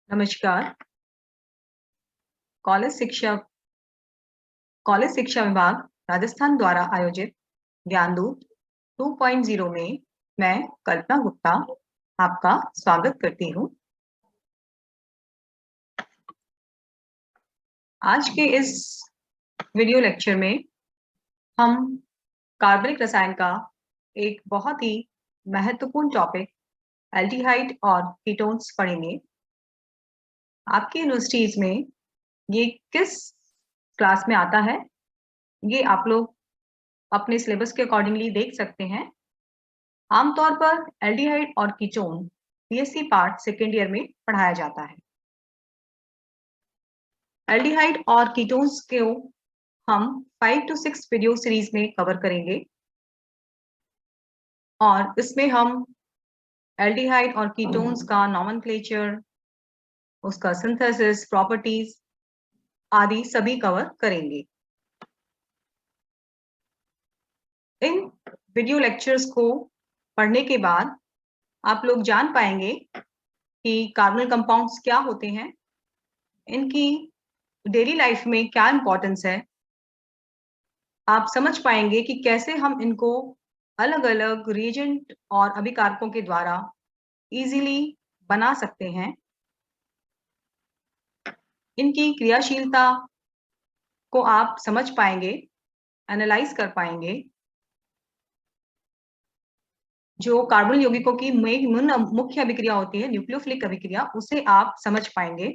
नमस्कार। कॉलेज शिक्षा कॉलेज शिक्षा विभाग राजस्थान द्वारा आयोजित ज्ञानदूत 2.0 में मैं कल्पना गुप्ता आपका स्वागत करती हूँ। आज के इस वीडियो लेक्चर में हम कार्बनिक रसायन का एक बहुत ही महत्वपूर्ण टॉपिक एल्डिहाइड और कीटोन्स पढ़ेंगे। आपकी यूनिवर्सिटीज में ये किस क्लास में आता है, ये आप लोग अपने सिलेबस के अकॉर्डिंगली देख सकते हैं। आमतौर पर एल्डिहाइड और ketone BSc part second year में पढ़ाया जाता है। एल्डिहाइड और कीटोन्स को हम 5 to 6 वीडियो सीरीज में कवर करेंगे और इसमें हम एल्डिहाइड और कीटोन्स का नॉमेनक्लेचर, उसका सिंथेसिस, प्रॉपर्टीज आदि सभी कवर करेंगे। इन वीडियो लेक्चर्स को पढ़ने के बाद आप लोग जान पाएंगे कि कार्बोनिल कंपाउंड्स क्या होते हैं, इनकी डेली लाइफ में क्या इंपॉर्टेंस है। आप समझ पाएंगे कि कैसे हम इनको अलग अलग रिएजेंट और अभिकारकों के द्वारा इजीली बना सकते हैं। इनकी क्रियाशीलता को आप समझ पाएंगे, एनालाइज कर पाएंगे। जो कार्बोनिल यौगिकों की मुख्य अभिक्रिया होती है, न्यूक्लियोफिलिक अभिक्रिया, उसे आप समझ पाएंगे।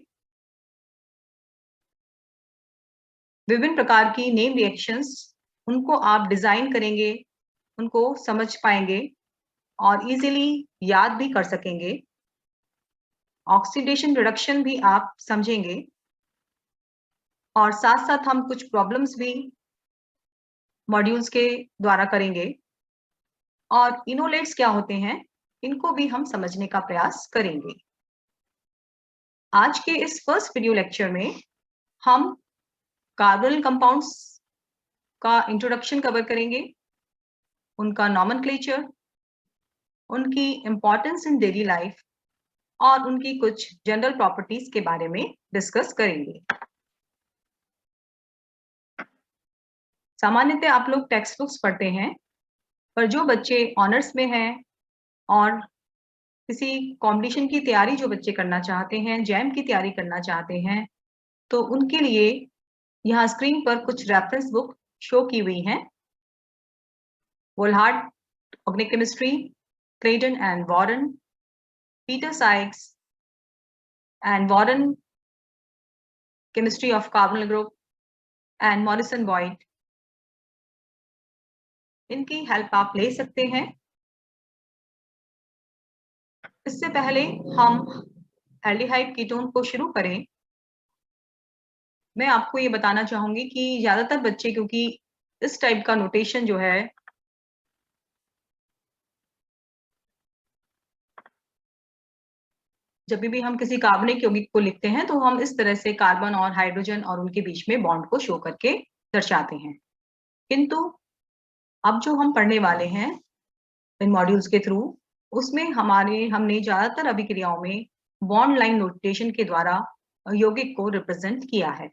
विभिन्न प्रकार की नेम रिएक्शंस, उनको आप डिजाइन करेंगे, उनको समझ पाएंगे और इजीली याद भी कर सकेंगे। ऑक्सीडेशन रिडक्शन भी आप समझेंगे और साथ साथ हम कुछ प्रॉब्लम्स भी मॉड्यूल्स के द्वारा करेंगे और इनोलेट्स क्या होते हैं, इनको भी हम समझने का प्रयास करेंगे। आज के इस फर्स्ट वीडियो लेक्चर में हम कार्बोनिल कंपाउंड्स का इंट्रोडक्शन कवर करेंगे, उनका नॉमेनक्लेचर, उनकी इंपॉर्टेंस इन डेली लाइफ और उनकी कुछ जनरल प्रॉपर्टीज के बारे में डिस्कस करेंगे। सामान्यतः आप लोग टेक्स्ट बुक्स पढ़ते हैं, पर जो बच्चे ऑनर्स में हैं और किसी कॉम्पिटिशन की तैयारी जो बच्चे करना चाहते हैं, जैम की तैयारी करना चाहते हैं, तो उनके लिए यहाँ स्क्रीन पर कुछ रेफरेंस बुक शो की हुई हैं। Vollhardt organic chemistry, Clayden and Warren, Peter Sykes and Warren chemistry of carbonyl group and Morrison Boyd, इनकी हेल्प आप ले सकते हैं। इससे पहले हम एल्डिहाइड कीटोन को शुरू करें, मैं आपको ये बताना चाहूंगी कि ज्यादातर बच्चे, क्योंकि इस टाइप का नोटेशन जो है जब भी हम किसी कार्बनिक यौगिक को लिखते हैं तो हम इस तरह से कार्बन और हाइड्रोजन और उनके बीच में बॉन्ड को शो करके दर्शाते हैं। किंतु अब जो हम पढ़ने वाले हैं इन मॉड्यूल्स के थ्रू, उसमें हमने ज्यादातर अभिक्रियाओं में बॉन्ड लाइन नोटेशन के द्वारा यौगिक को रिप्रेजेंट किया है,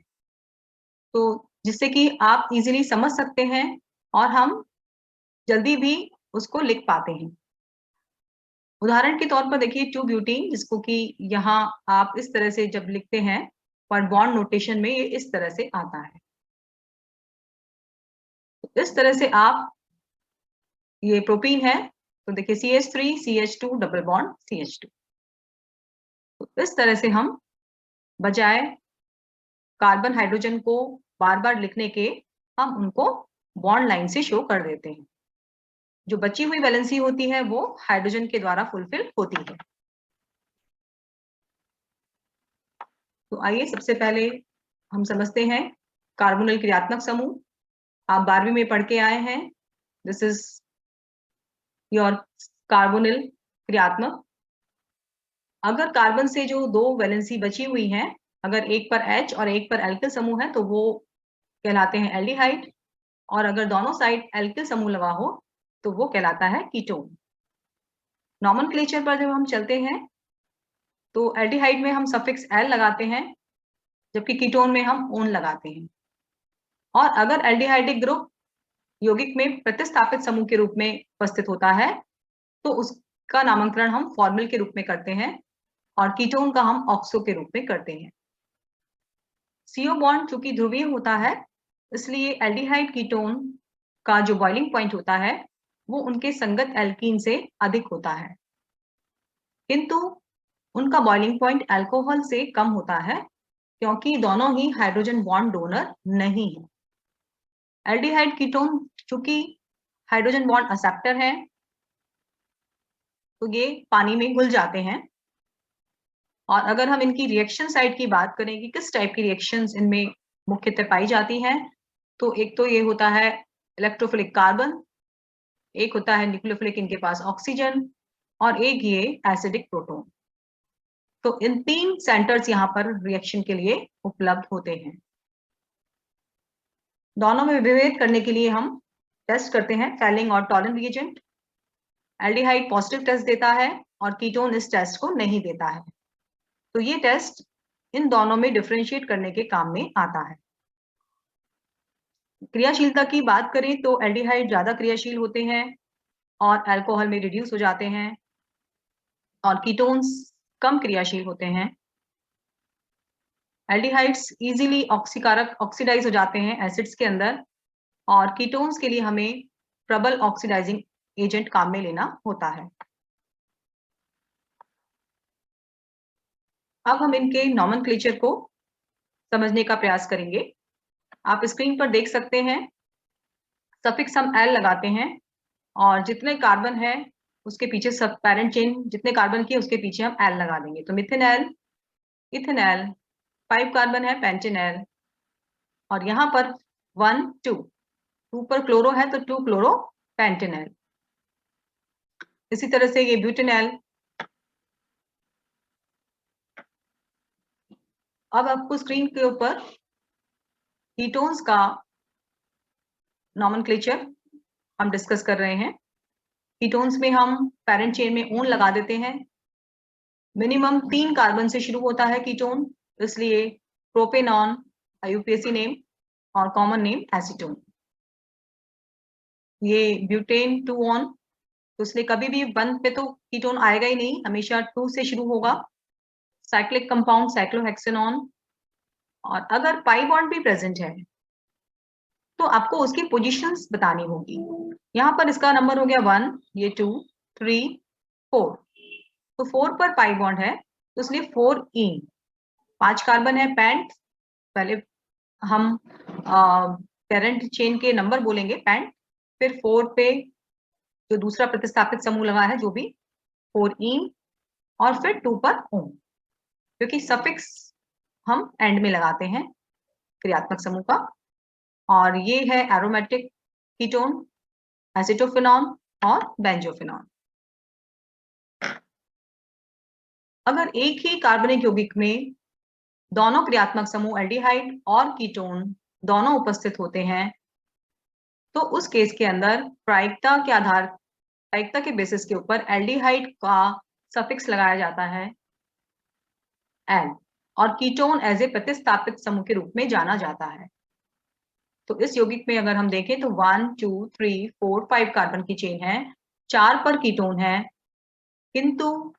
तो जिससे कि आप इजीली समझ सकते हैं और हम जल्दी भी उसको लिख पाते हैं। उदाहरण के तौर पर देखिए 2-ब्यूटीन, जिसको कि यहाँ आप इस तरह से जब लिखते हैं और बॉन्ड नोटेशन में ये इस तरह से आता है। तो इस तरह से आप, ये प्रोपीन है तो देखिए CH3 CH2 double bond CH2। तो इस तरह से हम बजाय कार्बन हाइड्रोजन को बार बार लिखने के, हम उनको बॉन्ड लाइन से शो कर देते हैं। जो बची हुई वैलेंसी होती है वो हाइड्रोजन के द्वारा फुलफिल होती है। तो आइए सबसे पहले हम समझते हैं कार्बोनिल क्रियात्मक समूह। आप 12वीं में पढ़ के आए हैं, दिस इज योर कार्बोनिल क्रियात्मक। अगर कार्बन से जो दो वैलेंसी बची हुई हैं, अगर एक पर H और एक पर एल्किल समूह है तो वो कहलाते हैं एल्डिहाइड, और अगर दोनों साइड एल्किल समूह लगा हो तो वो कहलाता है कीटोन। नॉमेनक्लेचर पर जब हम चलते हैं तो एल्डिहाइड में हम सफिक्स एल लगाते हैं, जबकि कीटोन में हम ओन लगाते हैं। और अगर एल्डिहाइडिक ग्रुप यौगिक में प्रतिस्थापित समूह के रूप में उपस्थित होता है तो उसका नामकरण हम फॉर्मल के रूप में करते हैं और कीटोन का हम ऑक्सो के रूप में करते हैं। CO बॉन्ड चूंकि ध्रुवीय होता है, इसलिए एल्डिहाइड कीटोन का जो बॉइलिंग पॉइंट होता है वो उनके संगत एल्कीन से अधिक होता है, किंतु उनका बॉइलिंग पॉइंट अल्कोहल से कम होता है क्योंकि दोनों ही हाइड्रोजन बॉन्ड डोनर नहीं है। एल्डिहाइड कीटोन चूंकि हाइड्रोजन बॉन्ड एक्सेप्टर है तो ये पानी में घुल जाते हैं। और अगर हम इनकी रिएक्शन साइट की बात करें कि किस टाइप की रिएक्शंस इनमें मुख्यतः पाई जाती हैं, तो एक तो ये होता है इलेक्ट्रोफिलिक कार्बन, एक होता है न्यूक्लियोफिलिक इनके पास ऑक्सीजन, और एक ये एसिडिक प्रोटॉन। तो इन 3 सेंटर्स यहाँ पर रिएक्शन के लिए उपलब्ध होते हैं। दोनों में विभेद करने के लिए हम टेस्ट करते हैं, फैलिंग और Tollens reagent. Aldehyde positive test देता है और कीटोन इस टेस्ट को नहीं देता है, तो ये टेस्ट इन दोनों में डिफरेंशिएट करने के काम में आता है। क्रियाशीलता की बात करें तो एल्डिहाइड ज्यादा क्रियाशील होते हैं और अल्कोहल में रिड्यूस हो जाते हैं, और कीटोन्स कम क्रियाशील होते हैं। एल्डिहाइड्स इजीली ऑक्सीडाइज हो जाते हैं एसिड्स के अंदर, और कीटोन्स के लिए हमें प्रबल ऑक्सीडाइजिंग एजेंट काम में लेना होता है। अब हम इनके नॉमेनक्लेचर को समझने का प्रयास करेंगे। आप स्क्रीन पर देख सकते हैं, सफिक्स हम एल लगाते हैं और जितने कार्बन है उसके पीछे सब पैरेंट चेन जितने कार्बन की उसके पीछे हम एल लगा देंगे। तो मिथेनॉल, इथेनॉल, 5 कार्बन है पेंटेनॉल, और यहाँ पर 1 2 पर क्लोरो है तो 2 क्लोरो पेंटेनॉल। इसी तरह से ये ब्यूटेनॉल। अब आपको स्क्रीन के ऊपर कीटोन्स का नॉमेनक्लेचर हम डिस्कस कर रहे हैं। कीटोन्स में हम पैरेंट चेन में ओन लगा देते हैं। मिनिमम 3 कार्बन से शुरू होता है कीटोन, इसलिए प्रोपेनॉन IUPAC नेम और कॉमन नेम एसीटोन। ये ब्यूटेन 2 ऑन, तो इसलिए कभी भी 1 पे तो कीटोन आएगा ही नहीं, हमेशा 2 से शुरू होगा। साइक्लिक कंपाउंड साइक्लोहेक्सेनॉन, और अगर पाई बॉन्ड भी प्रेजेंट है तो आपको उसकी पोजीशंस बतानी होगी। यहाँ पर इसका नंबर हो गया 1, ये 2, 3, 4, तो 4 पर पाई बॉन्ड है तो इसलिए 4 इन। 5 कार्बन है पेंट, पहले हम पेरेंट चेन के नंबर बोलेंगे पेंट, फिर 4 पे जो दूसरा प्रतिस्थापित समूह लगा है जो भी 4 इन, और फिर 2 पर ओन, क्योंकि सफिक्स हम एंड में लगाते हैं क्रियात्मक समूह का। और ये है एरोमेटिक कीटोन, एसिटोफिनॉन और बेंजोफिनॉन। अगर एक ही कार्बनिक यौगिक में दोनों क्रियात्मक समूह एल्डिहाइड और कीटोन दोनों उपस्थित होते हैं तो उस केस के अंदर प्रायिकता के बेसिस के ऊपर एल्डिहाइड का सफिक्स लगाया जाता है एल, और कीटोन एज ए प्रतिस्थापित समूह के रूप में जाना जाता है। तो इस यौगिक में अगर हम देखें तो 1 2 3 4 5 कार्बन की चेन है, 4 पर कीटोन है, किंतु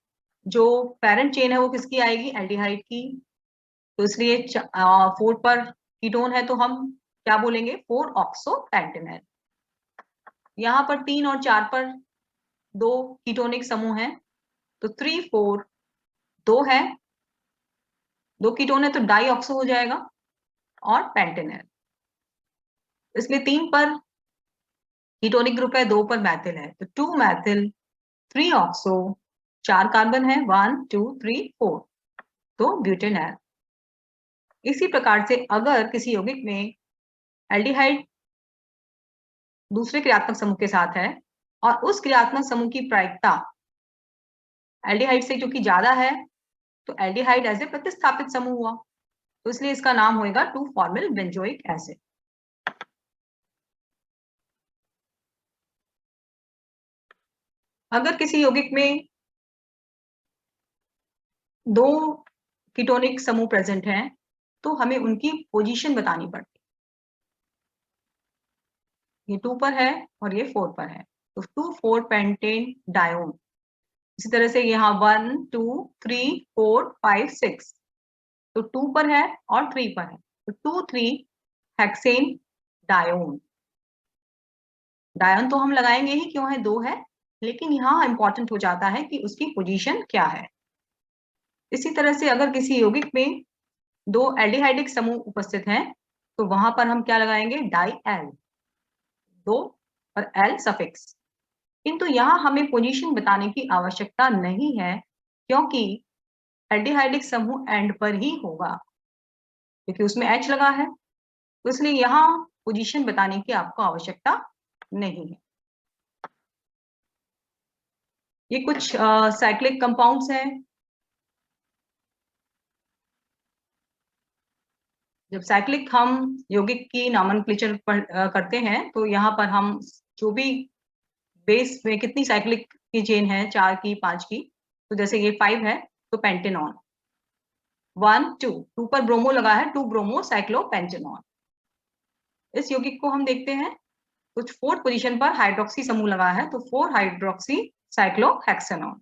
जो पेरेंट चेन है वो किसकी आएगी, एल्डिहाइड की। तो इसलिए 4 पर कीटोन है तो हम क्या बोलेंगे, 4 ऑक्सो पेंटेनॉल। यहाँ पर 3 और 4 पर 2 कीटोनिक समूह हैं, तो 3 4 2 है, 2 कीटोन है तो डाई ऑक्सो हो जाएगा और पेंटेनॉल। इसलिए 3 पर कीटोनिक ग्रुप है, 2 पर मैथिल है, तो 2 मैथिल 3 ऑक्सो, 4 कार्बन है 1 2 3 4, तो ब्यूटेनॉल। इसी प्रकार से अगर किसी यौगिक में एल्डिहाइड दूसरे क्रियात्मक समूह के साथ है और उस क्रियात्मक समूह की प्रायिकता एल्डिहाइड से जो कि ज्यादा है, तो एल्डिहाइड एज ए प्रतिस्थापित समूह हुआ, तो इसलिए इसका नाम होगा 2 फॉर्मिल बेंजोइक एसिड। अगर किसी यौगिक में दो कीटोनिक समूह प्रेजेंट हैं तो हमें उनकी पोजीशन बतानी पड़ती है। ये 2 पर है और ये 4 पर है, तो 2,4 पेंटेन डायोन। इसी तरह से यहाँ 1 2 3 4 5 6, तो 2 पर है और 3 पर है, तो 2,3 हेक्सेन डायोन। डायोन तो हम लगाएंगे ही, क्यों है, 2 है, लेकिन यहाँ इंपॉर्टेंट हो जाता है कि उसकी पोजीशन क्या है। इसी तरह से अगर किसी यौगिक में 2 एल्डिहाइडिक समूह उपस्थित हैं तो वहां पर हम क्या लगाएंगे, डाई एल, 2 और एल सफिक्स। किंतु यहाँ हमें पोजीशन बताने की आवश्यकता नहीं है, क्योंकि एल्डिहाइडिक समूह एंड पर ही होगा, क्योंकि उसमें एच लगा है, तो इसलिए यहाँ पोजीशन बताने की आपको आवश्यकता नहीं है। ये कुछ साइक्लिक कंपाउंड्स हैं। जब साइक्लिक हम यौगिक की नॉमेनक्लेचर करते हैं तो यहाँ पर हम जो भी बेस में कितनी साइक्लिक की चेन है, 4 की, 5 की, तो जैसे ये 5 है तो पेंटेनॉन 1 2 पर ब्रोमो लगा है, 2 ब्रोमो साइक्लोपेंटेनॉन। इस यौगिक को हम देखते हैं, कुछ 4th पोजीशन पर हाइड्रोक्सी समूह लगा है, तो 4 हाइड्रोक्सी साइक्लोहेक्सेनॉन।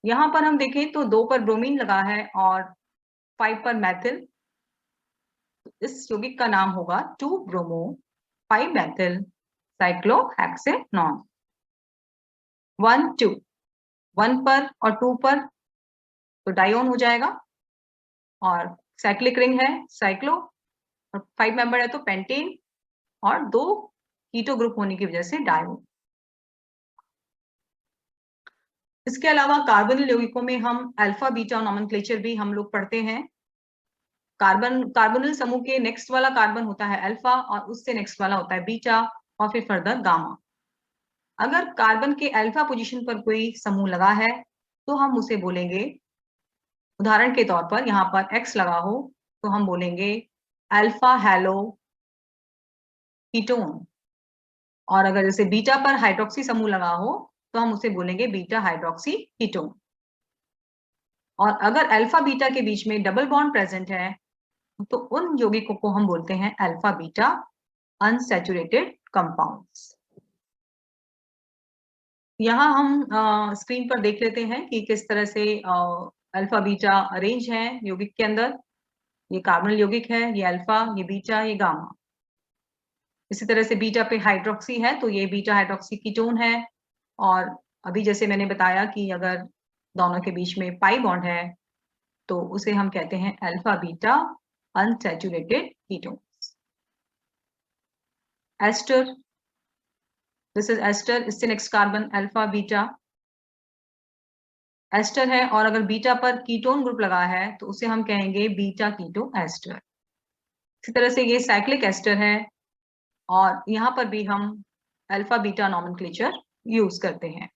यहाँ पर हम देखें तो 2 पर ब्रोमीन लगा है और 5 पर मैथिल, इस यौगिक का नाम होगा 2 ब्रोमो 5 मैथिल साइक्लोहेक्सेनॉन। 1 2 1 पर और 2 पर तो डायोन हो जाएगा, और साइक्लिक रिंग है साइक्लो, और 5 मेंबर है तो पेंटेन, और 2 कीटो ग्रुप होने की वजह से डायोन। इसके अलावा कार्बोनिल यौगिकों में हम अल्फा बीटा नॉमेनक्लेचर भी हम लोग पढ़ते हैं। कार्बोनिल समूह के नेक्स्ट वाला कार्बन होता है अल्फा, और उससे नेक्स्ट वाला होता है बीटा, और फिर फर्दर गामा। अगर कार्बन के अल्फा पोजीशन पर कोई समूह लगा है तो हम उसे बोलेंगे, उदाहरण के तौर पर यहाँ पर X लगा हो तो हम बोलेंगे अल्फा हैलो कीटोन, और अगर जैसे बीटा पर हाइड्रोक्सी समूह लगा हो तो हम उसे बोलेंगे बीटा हाइड्रोक्सी कीटोन। और अगर अल्फा बीटा के बीच में डबल बॉन्ड प्रेजेंट है तो उन यौगिकों को हम बोलते हैं अल्फा बीटा अनसैचुरेटेड कंपाउंड्स। यहाँ हम स्क्रीन पर देख लेते हैं कि किस तरह से अल्फा बीटा अरेंज है यौगिक के अंदर। ये कार्बोनिल यौगिक है, ये अल्फा, ये बीटा, ये गामा। इसी तरह से बीटा पे हाइड्रोक्सी है तो ये बीटा हाइड्रोक्सी कीटोन है, और अभी जैसे मैंने बताया कि अगर दोनों के बीच में पाई बॉन्ड है तो उसे हम कहते हैं alpha beta unsaturated ketone. Ester, this is ester, इससे next carbon alpha beta ester है, और अगर बीटा पर कीटोन ग्रुप लगा है तो उसे हम कहेंगे बीटा कीटो एस्टर। इसी तरह से ये साइक्लिक एस्टर है, और यहाँ पर भी हम अल्फा बीटा नॉमेनक्लेचर यूज करते हैं।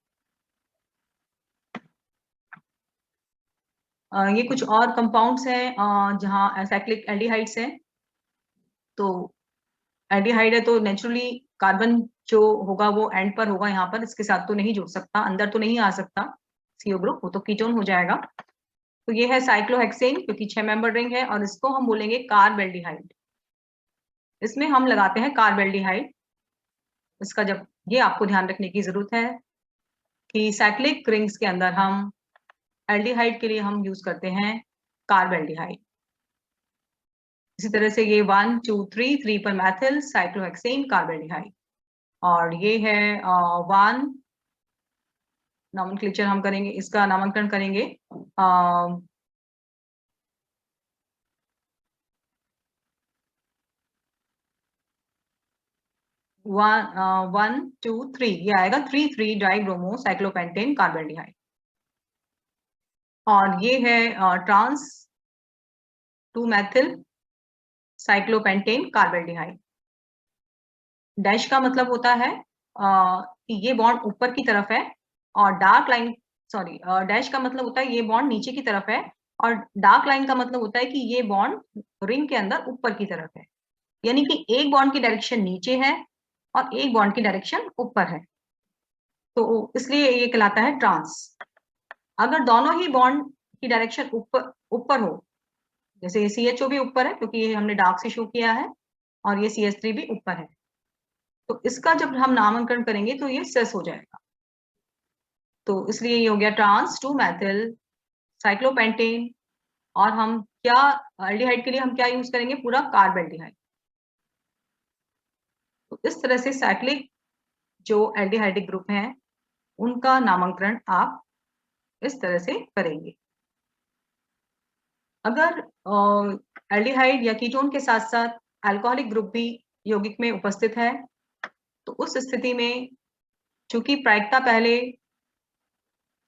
ये कुछ और कंपाउंड्स हैं जहाँ साइक्लिक एल्डिहाइड्स हैं। तो एल्डिहाइड है तो नेचुरली कार्बन जो होगा वो एंड पर होगा, यहाँ पर इसके साथ तो नहीं जुड़ सकता, अंदर तो नहीं आ सकता CO ग्रुप, वो तो कीटोन हो जाएगा। तो ये है साइक्लोहेक्सेन, क्योंकि 6 मेंबर रिंग है, और इसको हम बोलेंगे कार्बेल्डिहाइड। इसमें हम लगाते हैं कार्बेल्डिहाइड। इसका जब, ये आपको ध्यान रखने की जरूरत है कि साइक्लिक रिंग्स के अंदर हम एल्डिहाइड के लिए हम यूज करते हैं कार्बेल्डिहाइड। इसी तरह से ये 1 2 3 पर मैथिल साइक्लोहेक्सेन कार्बेल्डिहाइड, और ये है 1 नॉमेनक्लेचर हम करेंगे, इसका नामकरण करेंगे 1 2 3, ये आएगा 3 डाइब्रोमो साइक्लोपेंटेन कार्बेल्डिहाइड। और ये है trans 2 methyl cyclopentane carbaldehyde. Dash का मतलब होता है कि ये बॉन्ड ऊपर की तरफ है, और डार्क लाइन, सॉरी, डैश का मतलब होता है ये बॉन्ड नीचे की तरफ है, और डार्क लाइन का मतलब होता है कि ये बॉन्ड रिंग के अंदर ऊपर की तरफ है, यानी कि एक बॉन्ड की डायरेक्शन नीचे है और एक बॉन्ड की डायरेक्शन ऊपर है, तो इसलिए ये कहलाता है ट्रांस। अगर दोनों ही बॉन्ड की डायरेक्शन ऊपर ऊपर हो, जैसे ये CHO भी ऊपर है क्योंकि ये हमने डार्क से शो किया है, और ये CH3 भी ऊपर है, तो इसका जब हम नामकरण करेंगे तो ये सेस हो जाएगा। तो इसलिए ये हो गया ट्रांस 2 मैथिल साइक्लोपेंटेन, और हम क्या एल्डिहाइड के लिए हम क्या यूज करेंगे, पूरा कार्बेल्डिहाइड। तो इस तरह से साइक्लिक जो एल्डिहाइडिक ग्रुप हैं उनका नामकरण आप इस तरह से करेंगे। अगर एल्डिहाइड या कीटोन के साथ साथ अल्कोहलिक ग्रुप भी यौगिक में उपस्थित है, तो उस स्थिति में चूंकि प्रायिकता पहले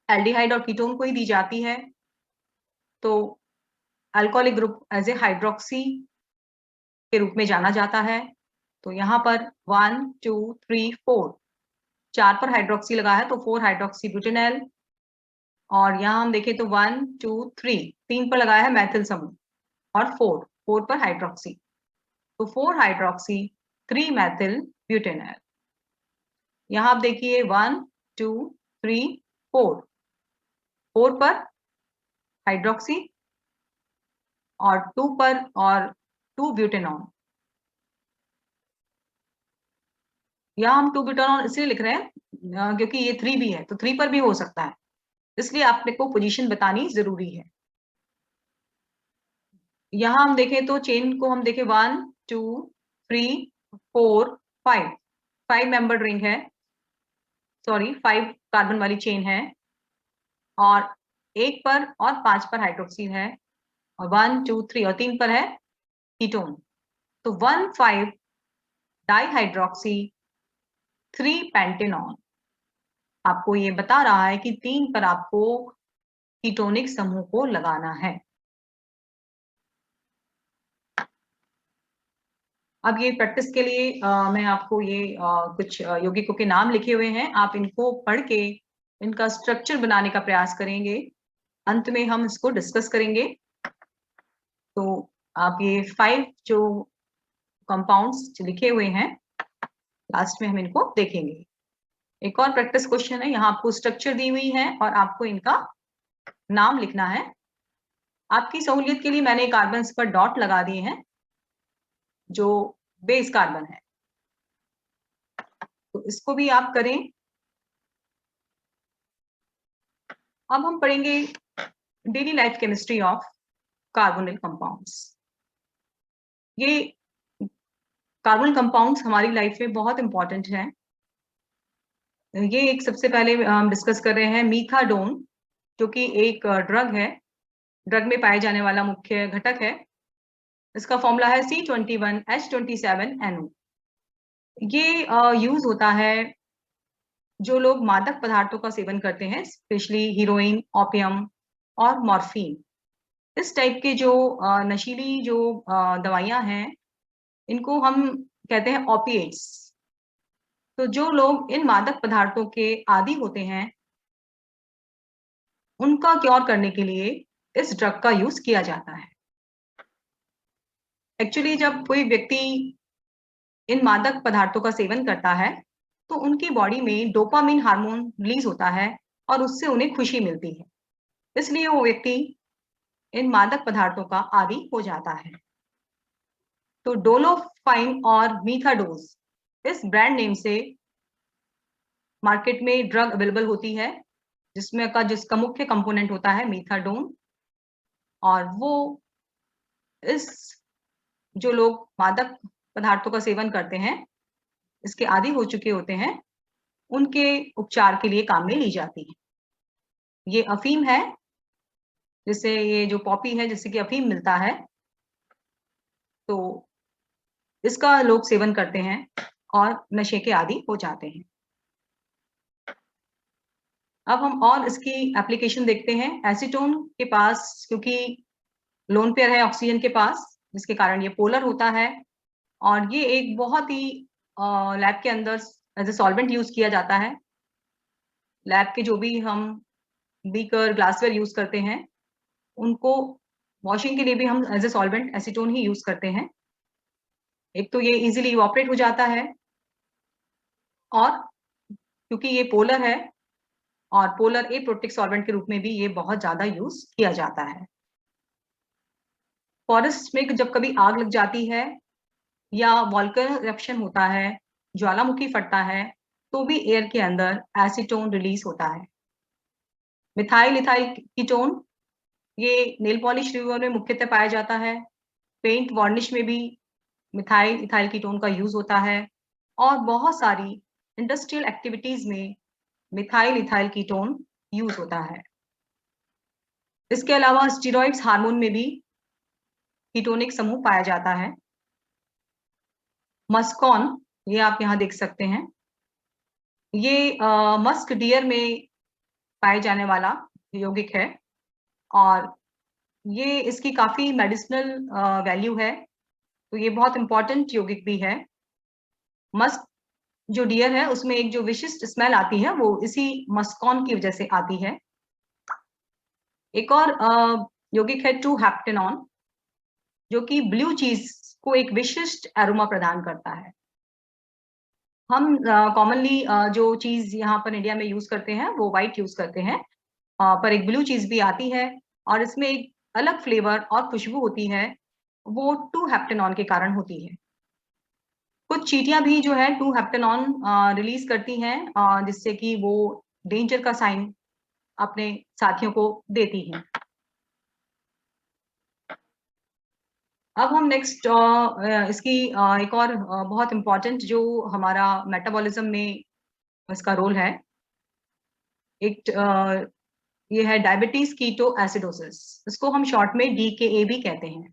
एल्डिहाइड और कीटोन को ही दी जाती है, तो alcoholic group as a hydroxy के रूप में जाना जाता है। तो यहाँ पर 1 2 3 4 4 पर हाइड्रोक्सी लगा है, तो 4 हाइड्रोक्सी ब्यूटेनॉल, और यहाँ हम देखें तो 1 2 3 3 पर लगाया है मैथिल समूह, और 4 पर हाइड्रोक्सी, तो 4 हाइड्रोक्सी 3 मैथिल ब्यूटेनॉल। यहाँ आप देखिए 1 2 3 4 पर हाइड्रोक्सी और 2 पर और 2 ब्यूटेनॉल। यहाँ हम 2 ब्यूटेनॉल इसलिए लिख रहे हैं क्योंकि ये 3 भी है, तो 3 पर भी हो सकता है, इसलिए आपने को पोजीशन बतानी जरूरी है। यहाँ हम देखें तो चेन को हम देखें 1 2 3 4 5 मेंबर्ड रिंग है, सॉरी 5 कार्बन वाली चेन है, और 1 पर और 5 पर हाइड्रोक्सिल है, और 1 2 3 और 3 पर है कीटोन। तो 1 5 डाइहाइड्रोक्सी 3 पेंटेनॉल आपको ये बता रहा है कि 3 पर आपको कीटोनिक समूह को लगाना है। अब ये प्रैक्टिस के लिए मैं आपको ये कुछ यौगिकों के नाम लिखे हुए हैं, आप इनको पढ़ के इनका स्ट्रक्चर बनाने का प्रयास करेंगे, अंत में हम इसको डिस्कस करेंगे। तो आप ये 5 जो कंपाउंड्स लिखे हुए हैं लास्ट में हम इनको देखेंगे। एक और प्रैक्टिस क्वेश्चन है, यहाँ आपको स्ट्रक्चर दी हुई है और आपको इनका नाम लिखना है। आपकी सहूलियत के लिए मैंने कार्बन पर डॉट लगा दिए हैं जो बेस कार्बन है, तो इसको भी आप करें। अब हम पढ़ेंगे daily life chemistry of carbonyl compounds. ये कार्बोनिल कंपाउंड्स हमारी लाइफ में बहुत इंपॉर्टेंट हैं। ये एक सबसे पहले हम डिस्कस कर रहे हैं मीथाडोन, जो कि एक ड्रग है, ड्रग में पाए जाने वाला मुख्य घटक है। इसका फॉर्मूला है C21H27NO। ये यूज होता है जो लोग मादक पदार्थों का सेवन करते हैं, स्पेशली हीरोइन, ओपियम और मॉर्फिन। इस टाइप के जो नशीली जो दवाइयां हैं, इनको हम कहते हैं ओपिएट्स। तो जो लोग इन मादक पदार्थों के आदी होते हैं, उनका क्योर करने के लिए इस ड्रग का यूज किया जाता है। एक्चुअली जब कोई व्यक्ति इन मादक पदार्थों का सेवन करता है, तो उनकी बॉडी में डोपामिन हार्मोन रिलीज होता है और उससे उन्हें खुशी मिलती है, इसलिए वो व्यक्ति इन मादक पदार्थों का आदी हो जाता है। तो डोलोफाइन और मीथाडोज इस ब्रांड नेम से मार्केट में ड्रग अवेलेबल होती है, जिसका मुख्य कंपोनेंट होता है मीथाडोन, और वो इस जो लोग मादक पदार्थों का सेवन करते हैं, इसके आदी हो चुके होते हैं, उनके उपचार के लिए काम में ली जाती है। ये अफीम है, जिससे ये जो पॉपी है जिससे कि अफीम मिलता है, तो इसका लोग सेवन करते हैं और नशे के आदी हो जाते हैं। अब हम और इसकी एप्लीकेशन देखते हैं। एसीटोन के पास क्योंकि लोन पेयर है ऑक्सीजन के पास, जिसके कारण ये पोलर होता है, और ये एक बहुत ही लैब के अंदर एज ए सॉल्वेंट यूज किया जाता है। लैब के जो भी हम बीकर, ग्लासवेयर यूज करते हैं, उनको वॉशिंग के लिए भी हम एज ए सॉल्वेंट एसीटोन ही यूज करते हैं। एक तो ये इजीली इवॉपरेट हो जाता है, और क्योंकि ये पोलर है और पोलर एप्रोटिक सॉल्वेंट के रूप में भी ये बहुत ज्यादा यूज किया जाता है। फॉरेस्ट में जब कभी आग लग जाती है या वॉल्केनो इरप्शन होता है, ज्वालामुखी फटता है, तो भी एयर के अंदर एसीटोन रिलीज होता है। मिथाइल इथाइल कीटोन ये नेल पॉलिश रिमूवर में मुख्यतः पाया जाता है। पेंट वार्निश में भी मिथाइल इथाइल कीटोन का यूज होता है और बहुत सारी इंडस्ट्रियल एक्टिविटीज में मिथाइल इथाइल कीटोन यूज होता है। इसके अलावा स्टेरॉइड्स हार्मोन में भी कीटोनिक समूह पाया जाता है। मस्कॉन, ये आप यहाँ देख सकते हैं, ये मस्क डियर में पाए जाने वाला यौगिक है और ये इसकी काफी मेडिसिनल वैल्यू है, तो ये बहुत इंपॉर्टेंट यौगिक भी है। मस्क जो डियर है उसमें एक जो विशिष्ट स्मेल आती है वो इसी मस्कॉन की वजह से आती है। एक और यौगिक है 2-हेप्टेनॉन, जो कि ब्लू चीज को एक विशिष्ट एरोमा प्रदान करता है। हम कॉमनली जो चीज यहाँ पर इंडिया में यूज करते हैं वो व्हाइट यूज करते हैं, पर एक ब्लू चीज भी आती है और इसमें एक अलग फ्लेवर और खुशबू होती है, वो 2-हेप्टेनॉन के कारण होती है। कुछ चींटियां भी जो है 2-हेप्टेनॉन रिलीज करती हैं, जिससे कि वो डेंजर का साइन अपने साथियों को देती हैं। अब हम नेक्स्ट इसकी एक और बहुत इंपॉर्टेंट जो हमारा मेटाबॉलिज्म में इसका रोल है, एक ये है डायबिटीज कीटो एसिडोसिस। इसको हम शॉर्ट में DKA भी कहते हैं।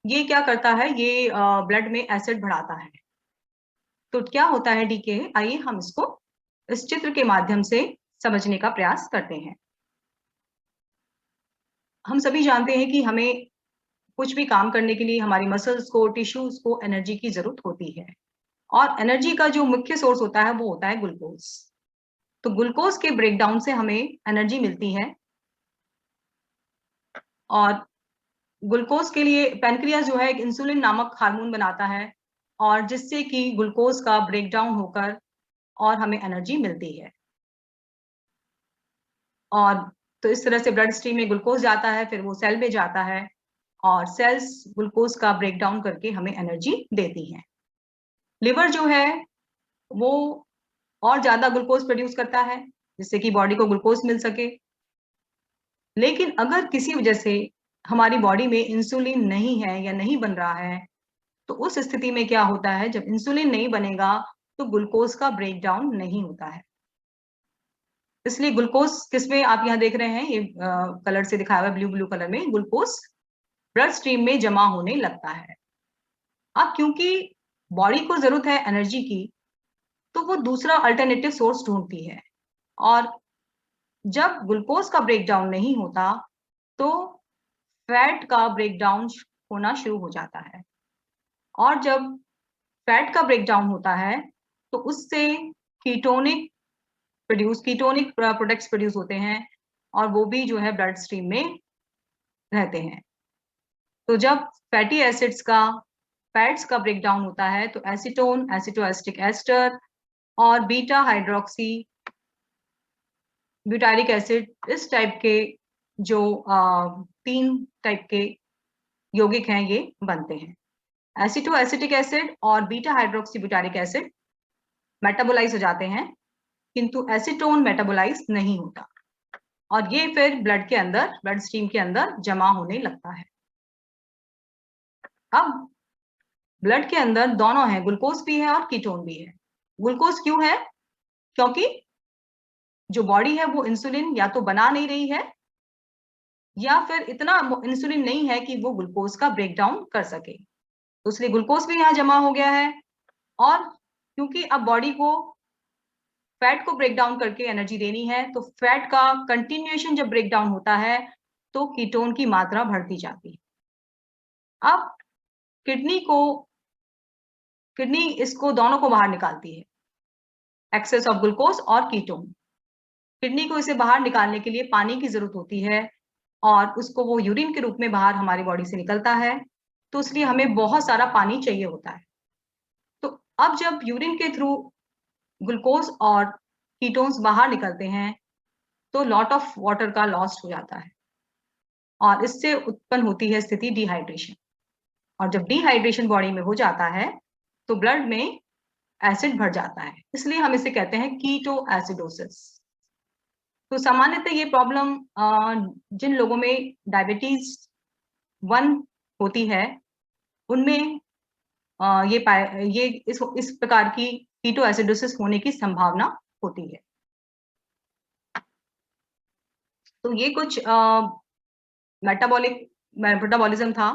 ये क्या करता है, ये ब्लड में एसिड बढ़ाता है। तो क्या होता है DKA, आइए हम इसको इस चित्र के माध्यम से समझने का प्रयास करते हैं। हम सभी जानते हैं कि हमें कुछ भी काम करने के लिए हमारी मसल्स को, टिश्यूज को एनर्जी की जरूरत होती है और एनर्जी का जो मुख्य सोर्स होता है वो होता है ग्लूकोज। तो ग्लूकोज के ब्रेकडाउन से हमें एनर्जी मिलती है और ग्लूकोज के लिए पैनक्रियास जो है एक इंसुलिन नामक हार्मोन बनाता है और जिससे कि ग्लूकोज का ब्रेकडाउन होकर और हमें एनर्जी मिलती है। और तो इस तरह से ब्लड स्ट्रीम में ग्लूकोज जाता है, फिर वो सेल में जाता है और सेल्स ग्लूकोज का ब्रेकडाउन करके हमें एनर्जी देती हैं। लिवर जो है वो और ज्यादा ग्लूकोज प्रोड्यूस करता है जिससे कि बॉडी को ग्लूकोज मिल सके। लेकिन अगर किसी वजह से हमारी बॉडी में इंसुलिन नहीं है या नहीं बन रहा है, तो उस स्थिति में क्या होता है, जब इंसुलिन नहीं बनेगा तो ग्लूकोज का ब्रेकडाउन नहीं होता है। इसलिए ग्लूकोज किसमें आप यहाँ देख रहे हैं, ये कलर से दिखाया हुआ है, ब्लू कलर में ग्लूकोज ब्लड स्ट्रीम में जमा होने लगता है। अब क्योंकि बॉडी को जरूरत है एनर्जी की, तो वो दूसरा अल्टरनेटिव सोर्स ढूंढती है और जब ग्लूकोज का ब्रेकडाउन नहीं होता तो फैट का ब्रेकडाउन होना शुरू हो जाता है और जब फैट का ब्रेकडाउन होता है तो उससे कीटोनिक प्रोडक्ट्स प्रोड्यूस होते हैं और वो भी जो है ब्लड स्ट्रीम में रहते हैं। तो जब फैटी एसिड्स का फैट्स का ब्रेकडाउन होता है तो एसीटोन, एसिटोएस्टिक एस्टर और बीटा हाइड्रोक्सी ब्यूटारिक एसिड, इस टाइप के जो 3 टाइप के यौगिक हैं ये बनते हैं। एसिटोएसिटिक एसिड और beta hydroxy butyric acid metabolise हो जाते हैं, किंतु एसीटोन मेटाबोलाइज नहीं होता और ये फिर ब्लड के अंदर, ब्लड स्ट्रीम के अंदर जमा होने लगता है। अब ब्लड के अंदर दोनों है, ग्लूकोज भी है और कीटोन भी है। ग्लूकोज क्यों है? क्योंकि जो बॉडी है वो इंसुलिन या तो बना नहीं रही है या फिर इतना इंसुलिन नहीं है कि वो ग्लूकोज का ब्रेकडाउन कर सके, तो इसलिए ग्लूकोज भी यहाँ जमा हो गया है। और क्योंकि अब बॉडी को फैट को ब्रेक डाउन करके एनर्जी देनी है, तो फैट का कंटिन्यूएशन जब ब्रेक डाउन होता है तो कीटोन की मात्रा बढ़ती जाती है। अब किडनी इसको दोनों को बाहर निकालती है, एक्सेस ऑफ ग्लूकोज और कीटोन। किडनी को इसे बाहर निकालने के लिए पानी की जरूरत होती है और उसको वो यूरिन के रूप में बाहर हमारी बॉडी से निकलता है, तो इसलिए हमें बहुत सारा पानी चाहिए होता है। तो अब जब यूरिन के थ्रू ग्लूकोज और कीटोन्स बाहर निकलते हैं तो लॉट ऑफ वाटर का लॉस हो जाता है और इससे उत्पन्न होती है स्थिति डिहाइड्रेशन। और जब डिहाइड्रेशन बॉडी में हो जाता है तो ब्लड में एसिड भर जाता है, इसलिए हम इसे कहते हैं कीटो एसिडोसिस। तो सामान्यतः ये प्रॉब्लम जिन लोगों में डायबिटीज 1 होती है उनमें ये इस प्रकार की कीटो एसिडोसिस होने की संभावना होती है। तो ये कुछ मेटाबॉलिज्म था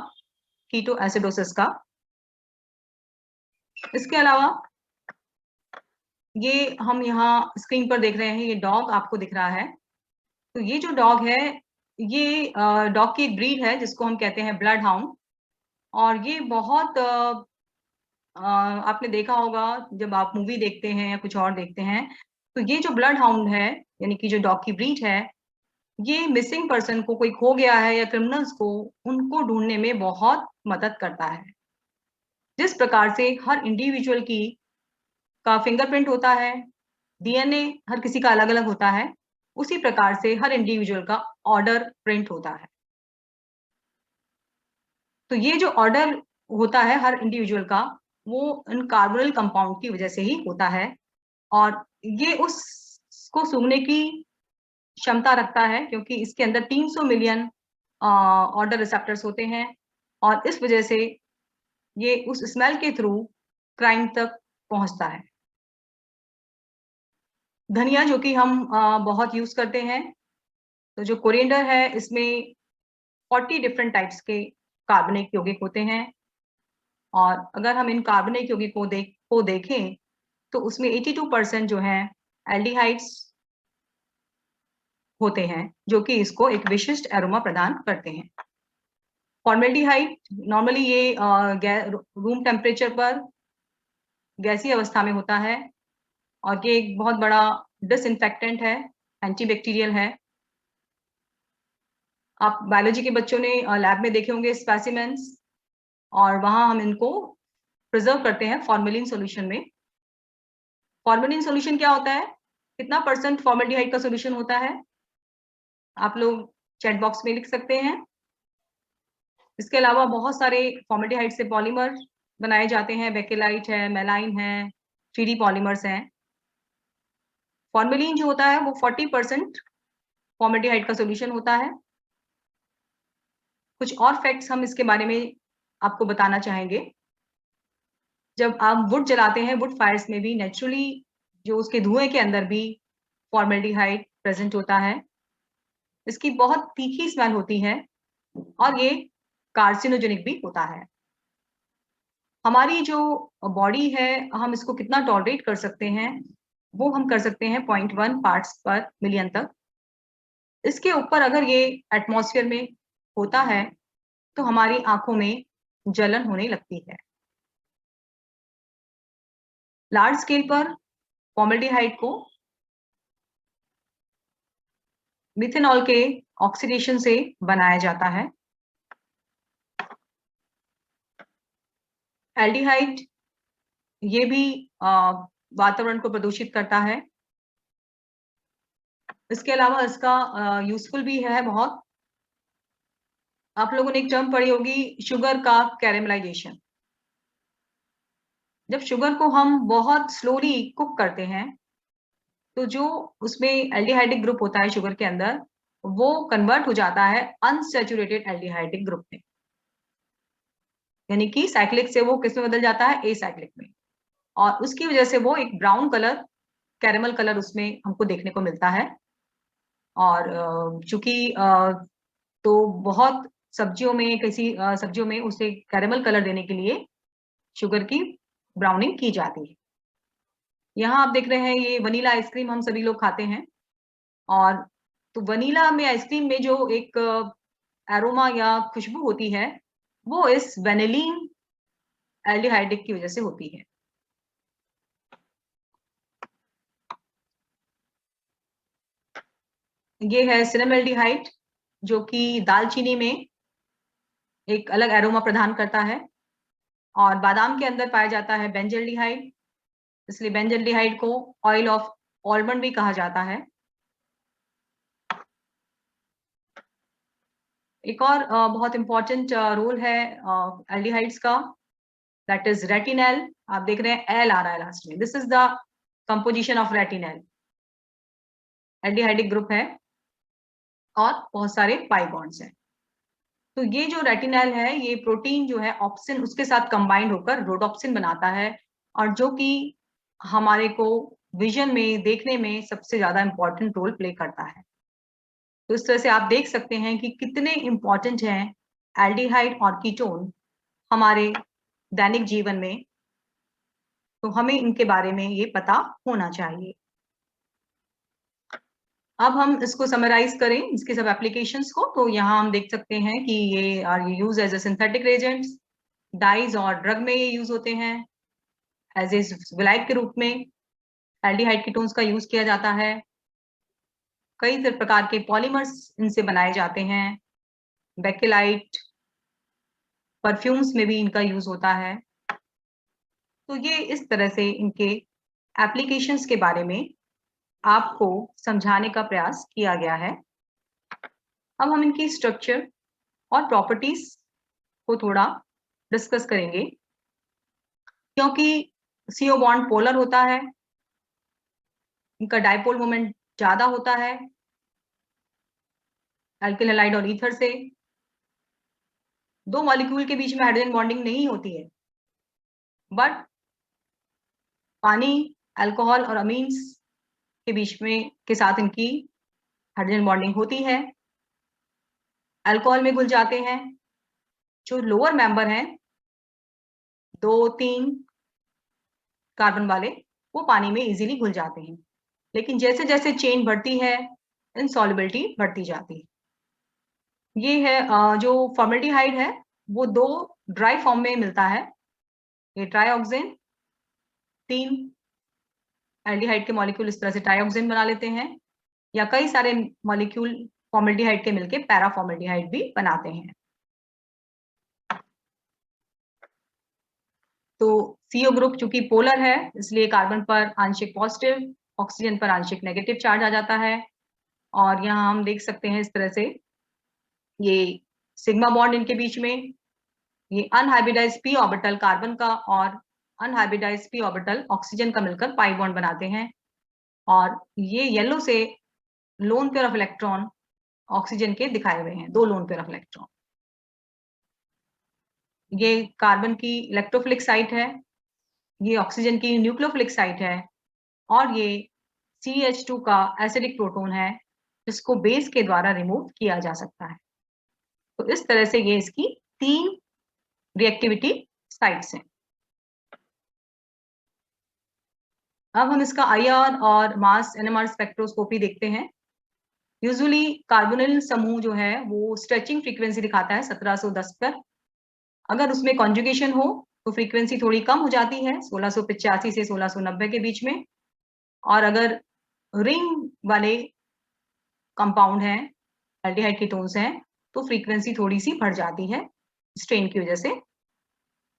कीटो एसिडोसिस का। इसके अलावा ये हम यहाँ स्क्रीन पर देख रहे हैं, ये डॉग आपको दिख रहा है। तो ये जो डॉग है ये डॉग की एक ब्रीड है जिसको हम कहते हैं ब्लड हाउंड। और ये बहुत आपने देखा होगा जब आप मूवी देखते हैं या कुछ और देखते हैं, तो ये जो ब्लड हाउंड है यानी कि जो डॉग की ब्रीड है, ये मिसिंग पर्सन को, कोई खो गया है या क्रिमिनल्स को, उनको ढूंढने में बहुत मदद करता है। जिस प्रकार से हर इंडिविजुअल का फिंगरप्रिंट होता है, डीएनए हर किसी का अलग अलग होता है, उसी प्रकार से हर इंडिविजुअल का ऑर्डर प्रिंट होता है। तो ये जो ऑर्डर होता है हर इंडिविजुअल का, वो इन कार्बोनिल कंपाउंड की वजह से ही होता है और ये उसको सूंघने की क्षमता रखता है क्योंकि इसके अंदर 300 मिलियन ऑर्डर रिसेप्टर्स होते हैं और इस वजह से ये उस स्मेल के थ्रू क्राइम तक पहुंचता है। धनिया जो कि हम बहुत यूज करते हैं, तो जो कोरिएंडर है इसमें 40 डिफरेंट टाइप्स के कार्बनिक यौगिक होते हैं और अगर हम इन कार्बनिक यौगिक को देखें तो उसमें 82% जो है एल्डिहाइड्स होते हैं जो कि इसको एक विशिष्ट एरोमा प्रदान करते हैं। फॉर्मेल्डिहाइड नॉर्मली ये रूम टेम्परेचर पर गैसीय अवस्था में होता है और ये एक बहुत बड़ा डिसइंफेक्टेंट है, एंटीबैक्टीरियल है। आप बायोलॉजी के बच्चों ने लैब में देखे होंगे स्पेसिमेंस और वहां हम इनको प्रिजर्व करते हैं फॉर्मेलिन सॉल्यूशन में। फॉर्मेलिन सॉल्यूशन क्या होता है, कितना % फॉर्मेल्डिहाइड का सॉल्यूशन होता है, आप लोग चैट बॉक्स में लिख सकते हैं। इसके अलावा बहुत सारे फॉर्मेल्डिहाइड से पॉलीमर बनाए जाते हैं, बेकेलाइट है, मेलाइन है, 3D पॉलीमर्स हैं। फॉर्मेलिन जो होता है वो 40% फॉर्मेल्डिहाइड का सॉल्यूशन होता है। कुछ और फैक्ट्स हम इसके बारे में आपको बताना चाहेंगे। जब आप वुड जलाते हैं, वुड फायर्स में भी नेचुरली जो उसके धुएं के अंदर भी फॉर्मेल्डिहाइड प्रेजेंट होता है। इसकी बहुत तीखी स्मेल होती है और ये कार्सिनोजेनिक भी होता है। हमारी जो बॉडी है, हम इसको कितना टॉलरेट कर सकते हैं, वो हम कर सकते हैं 0.1 पार्ट्स पर मिलियन तक। इसके ऊपर अगर ये एटमॉस्फेयर में होता है तो हमारी आंखों में जलन होने लगती है। लार्ज स्केल पर फॉर्मेल्डिहाइड को मिथेनॉल के ऑक्सीडेशन से बनाया जाता है। एल्डिहाइड ये भी वातावरण को प्रदूषित करता है। इसके अलावा इसका यूजफुल भी है बहुत। आप लोगों ने एक टर्म पढ़ी होगी, शुगर का कैरेमलाइजेशन। जब शुगर को हम बहुत स्लोली कुक करते हैं तो जो उसमें एल्डिहाइडिक ग्रुप होता है शुगर के अंदर, वो कन्वर्ट हो जाता है अनसैचुरेटेड एल्डिहाइडिक ग्रुप में, यानी कि साइक्लिक से वो किस में बदल जाता है, एसाइक्लिक में। और उसकी वजह से वो एक ब्राउन कलर, कैरेमल कलर उसमें हमको देखने को मिलता है। और चूंकि तो बहुत सब्जियों में, किसी सब्जियों में उसे कैरेमल कलर देने के लिए शुगर की ब्राउनिंग की जाती है। यहाँ आप देख रहे हैं ये वनीला आइसक्रीम हम सभी लोग खाते हैं और तो वनीला में आइसक्रीम में जो एक एरोमा या खुशबू होती है वो इस वेनिलीन एल्डिहाइडिक की वजह से होती है। ये है सिनेमल्डिहाइड जो कि दालचीनी में एक अलग एरोमा प्रदान करता है और बादाम के अंदर पाया जाता है बेंजल्डिहाइड, इसलिए बेंजल्डिहाइड को ऑयल ऑफ ऑलमंड भी कहा जाता है। एक और बहुत इंपॉर्टेंट रोल है एल्डिहाइड्स का, दैट इज रेटिनल। आप देख रहे हैं एल आ रहा है लास्ट में, this is the composition of retinal. Aldehydic group है और बहुत सारे पाई बॉन्ड्स हैं। तो ये जो रेटिनल है, ये प्रोटीन जो है ऑप्सिन उसके साथ कंबाइंड होकर रोडोप्सिन बनाता है, और जो कि हमारे को विजन में देखने में सबसे ज्यादा इंपॉर्टेंट रोल प्ले करता है। तो इस तरह से आप देख सकते हैं कि कितने इंपॉर्टेंट हैं एल्डिहाइड और कीटोन हमारे दैनिक जीवन में। तो हमें इनके बारे में ये पता होना चाहिए। अब हम इसको समराइज करें, इसके सब एप्लीकेशंस को, तो यहाँ हम देख सकते हैं कि ये are use as a synthetic reagents, dyes और ड्रग में ये यूज होते हैं, एज ए विलाइट के रूप में एल्डिहाइड कीटोन्स का यूज किया जाता है। कई प्रकार के पॉलीमर्स इनसे बनाए जाते हैं, बेकेलाइट, परफ्यूम्स में भी इनका यूज होता है। तो ये इस तरह से इनके एप्लीकेशंस के बारे में आपको समझाने का प्रयास किया गया है। अब हम इनकी स्ट्रक्चर और प्रॉपर्टीज को थोड़ा डिस्कस करेंगे। क्योंकि CO बॉन्ड पोलर होता है, इनका डायपोल मोमेंट ज्यादा होता है अल्किल हैलाइड और ईथर से। दो मॉलिक्यूल के बीच में हाइड्रोजन बॉन्डिंग नहीं होती है, बट पानी, अल्कोहल और अमीन्स के बीच में के साथ इनकी हाइड्रोजन बॉन्डिंग होती है, अल्कोहल में घुल जाते हैं। जो लोअर मेंबर हैं 2-3 कार्बन वाले, वो पानी में इजीली घुल जाते हैं, लेकिन जैसे जैसे चेन बढ़ती है इनसॉल्युबिलिटी बढ़ती जाती है। ये है जो फॉर्मल्डिहाइड है वो 2 ड्राई फॉर्म में मिलता है, ये ट्राइऑक्सिन, 3 एल्डिहाइड के मॉलिक्यूल इस तरह से ट्राइऑक्सिन बना लेते हैं, या कई सारे मॉलिक्यूल फॉर्मल्डिहाइड के मिलके पैरा फॉर्मल्डिहाइड भी बनाते हैं। तो CO ग्रुप चूंकि पोलर है, इसलिए कार्बन पर आंशिक पॉजिटिव, ऑक्सीजन पर आंशिक नेगेटिव चार्ज आ जाता है। और यहाँ हम देख सकते हैं इस तरह से ये सिग्मा बॉन्ड इनके बीच में, ये अनहाइब्रिडाइज्ड p ऑर्बिटल कार्बन का और अनहाइब्रिडाइज्ड p ऑर्बिटल ऑक्सीजन का मिलकर पाई बॉन्ड बनाते हैं। और ये येलो से lone pair of electron oxygen के दिखाए हुए हैं, 2 लोन पेयर ऑफ इलेक्ट्रॉन। ये कार्बन की इलेक्ट्रोफिलिक साइट है, ये ऑक्सीजन की न्यूक्लियोफिलिक साइट है, और ये CH2 का एसिडिक प्रोटॉन है जिसको बेस के द्वारा रिमूव किया जा सकता है। तो इस तरह से ये इसकी 3 रिएक्टिविटी साइट्स हैं। अब हम इसका IR और मास NMR स्पेक्ट्रोस्कोपी देखते हैं। यूजुअली कार्बोनिल समूह जो है वो स्ट्रेचिंग फ्रीक्वेंसी दिखाता है 1710 पर। अगर उसमें कॉन्जुगेशन हो तो फ्रीक्वेंसी थोड़ी कम हो जाती है 1685 से 1690 के बीच में। और अगर रिंग वाले कंपाउंड हैं, एल्डिहाइड कीटोन्स हैं, तो फ्रीक्वेंसी थोड़ी सी बढ़ जाती है स्ट्रेन की वजह से।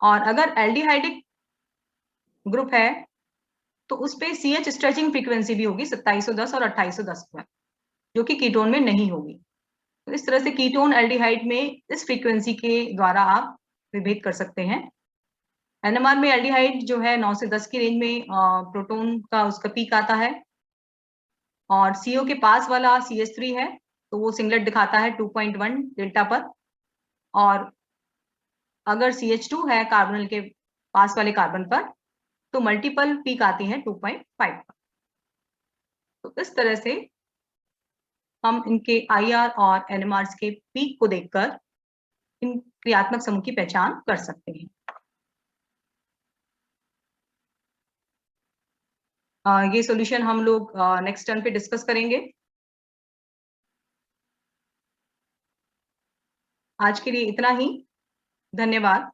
और अगर एल्डिहाइडिक ग्रुप है तो उस पे CH स्ट्रेचिंग फ्रीक्वेंसी भी होगी 2710 और 2810 पर, जो कि कीटोन में नहीं होगी। तो इस तरह से कीटोन एल्डिहाइड में इस फ्रीक्वेंसी के द्वारा आप विभेद कर सकते हैं। NMR में एल्डिहाइड जो है 9 से 10 की रेंज में प्रोटॉन का उसका पीक आता है, और CO के पास वाला CH3 है तो वो सिंगलेट दिखाता है 2.1 डेल्टा पर। और अगर CH2 है कार्बोनिल के पास वाले कार्बन पर तो मल्टीपल पीक आती है 2.5 पर। तो इस तरह से हम इनके IR और NMRs के पीक को देखकर इन क्रियात्मक समूह की पहचान कर सकते हैं। ये सॉल्यूशन हम लोग नेक्स्ट टर्न पे डिस्कस करेंगे। आज के लिए इतना ही, धन्यवाद।